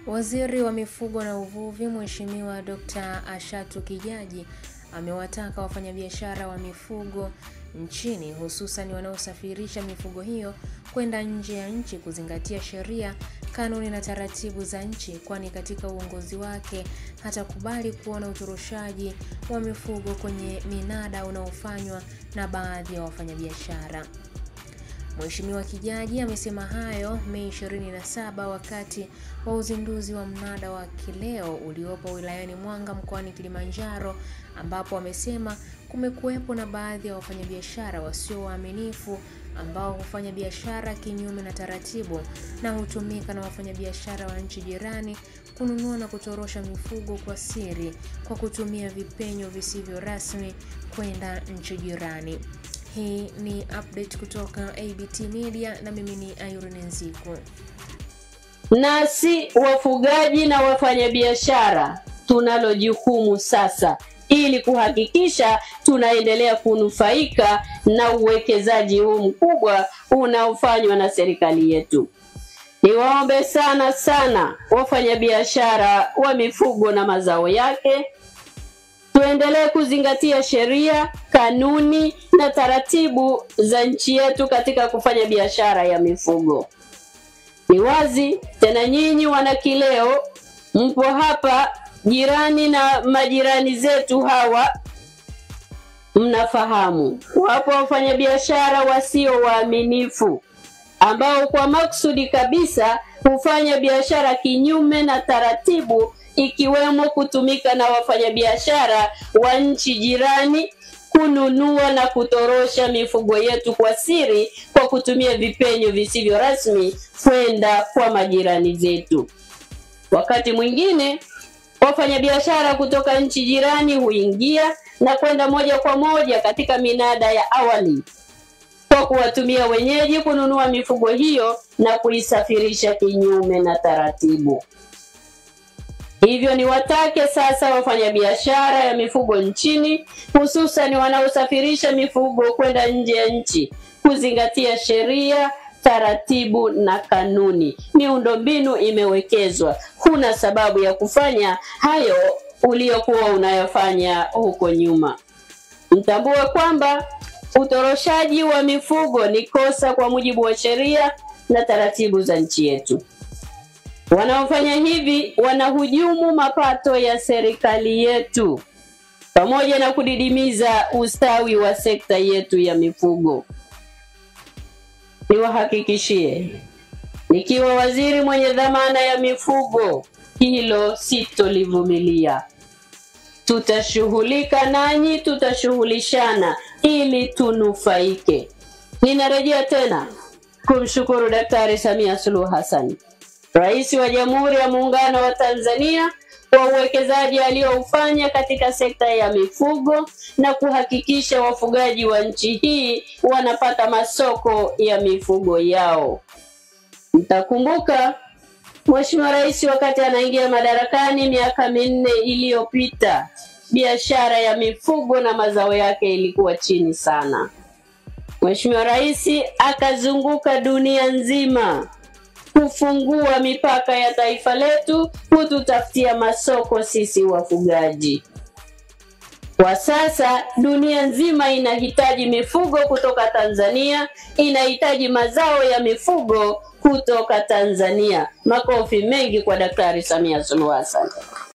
Waziri wa Mifugo na Uvuvi Mheshimiwa Dr. Ashatu Kijaji amewataka wafanyabiashara wa mifugo nchini hususan wanaosafirisha mifugo hiyo kwenda nje ya nchi kuzingatia sheria, kanuni na taratibu za nchi, kwani katika uongozi wake hatakubali kuona utoroshaji wa mifugo kwenye minada unaofanywa na baadhi ya wafanyabiashara. Mheshimiwa Kijaji amesema hayo Mei 27 wakati wa uzinduzi wa mnada wa kileo uliopo wilayani Mwanga mkoani Kilimanjaro, ambapo amesema kumekuwepo na baadhi ya wafanyabiashara wasio waaminifu ambao hufanya biashara kinyume na taratibu na hutumika na wafanyabiashara wa nchi jirani kununua na kutorosha mifugo kwa siri kwa kutumia vipenyo visivyo rasmi kwenda nchi jirani. Hii ni update kutoka ABT Media na mimi ni Irene Nziku. Nasi wafugaji na wafanyabiashara tunalo jukumu sasa ili kuhakikisha tunaendelea kunufaika na uwekezaji huu mkubwa unaofanywa na serikali yetu. Niwaombe sana wafanyabiashara wa mifugo na mazao yake, tuendelee kuzingatia sheria, kanuni na taratibu za nchi yetu katika kufanya biashara ya mifugo. Ni wazi tena nyinyi wana kileo mpo hapa jirani na majirani zetu hawa, mnafahamu wapo wafanyabiashara wasio waaminifu ambao kwa maksudi kabisa hufanya biashara kinyume na taratibu, ikiwemo kutumika na wafanyabiashara wa nchi jirani kununua na kutorosha mifugo yetu kwa siri kwa kutumia vipenyo visivyo rasmi kwenda kwa majirani zetu. Wakati mwingine wafanyabiashara kutoka nchi jirani huingia na kwenda moja kwa moja katika minada ya awali kwa kuwatumia wenyeji kununua mifugo hiyo na kuisafirisha kinyume na taratibu. Hivyo ni watake sasa wafanyabiashara ya mifugo nchini, hususan wanaosafirisha mifugo kwenda nje ya nchi, kuzingatia sheria, taratibu na kanuni. Miundombinu imewekezwa, kuna sababu ya kufanya hayo uliokuwa unayofanya huko nyuma. Mtambue kwamba utoroshaji wa mifugo ni kosa kwa mujibu wa sheria na taratibu za nchi yetu. Wanaofanya hivi wanahujumu mapato ya serikali yetu pamoja na kudidimiza ustawi wa sekta yetu ya mifugo. Niwahakikishie, nikiwa waziri mwenye dhamana ya mifugo, hilo sitolivumilia. Tutashughulika nanyi, tutashughulishana ili tunufaike. Ninarejea tena kumshukuru Daktari Samia Suluhu Hassan, Rais wa Jamhuri ya Muungano wa Tanzania, kwa uwekezaji alioufanya katika sekta ya mifugo na kuhakikisha wafugaji wa nchi hii wanapata masoko ya mifugo yao. Mtakumbuka Mheshimiwa Rais wakati anaingia madarakani miaka 4 iliyopita, biashara ya mifugo na mazao yake ilikuwa chini sana. Mheshimiwa Rais akazunguka dunia nzima kufungua mipaka ya taifa letu kututafutia masoko sisi wafugaji. Kwa sasa dunia nzima inahitaji mifugo kutoka Tanzania, inahitaji mazao ya mifugo kutoka Tanzania. Makofi mengi kwa Daktari Samia Suluhu Hassan.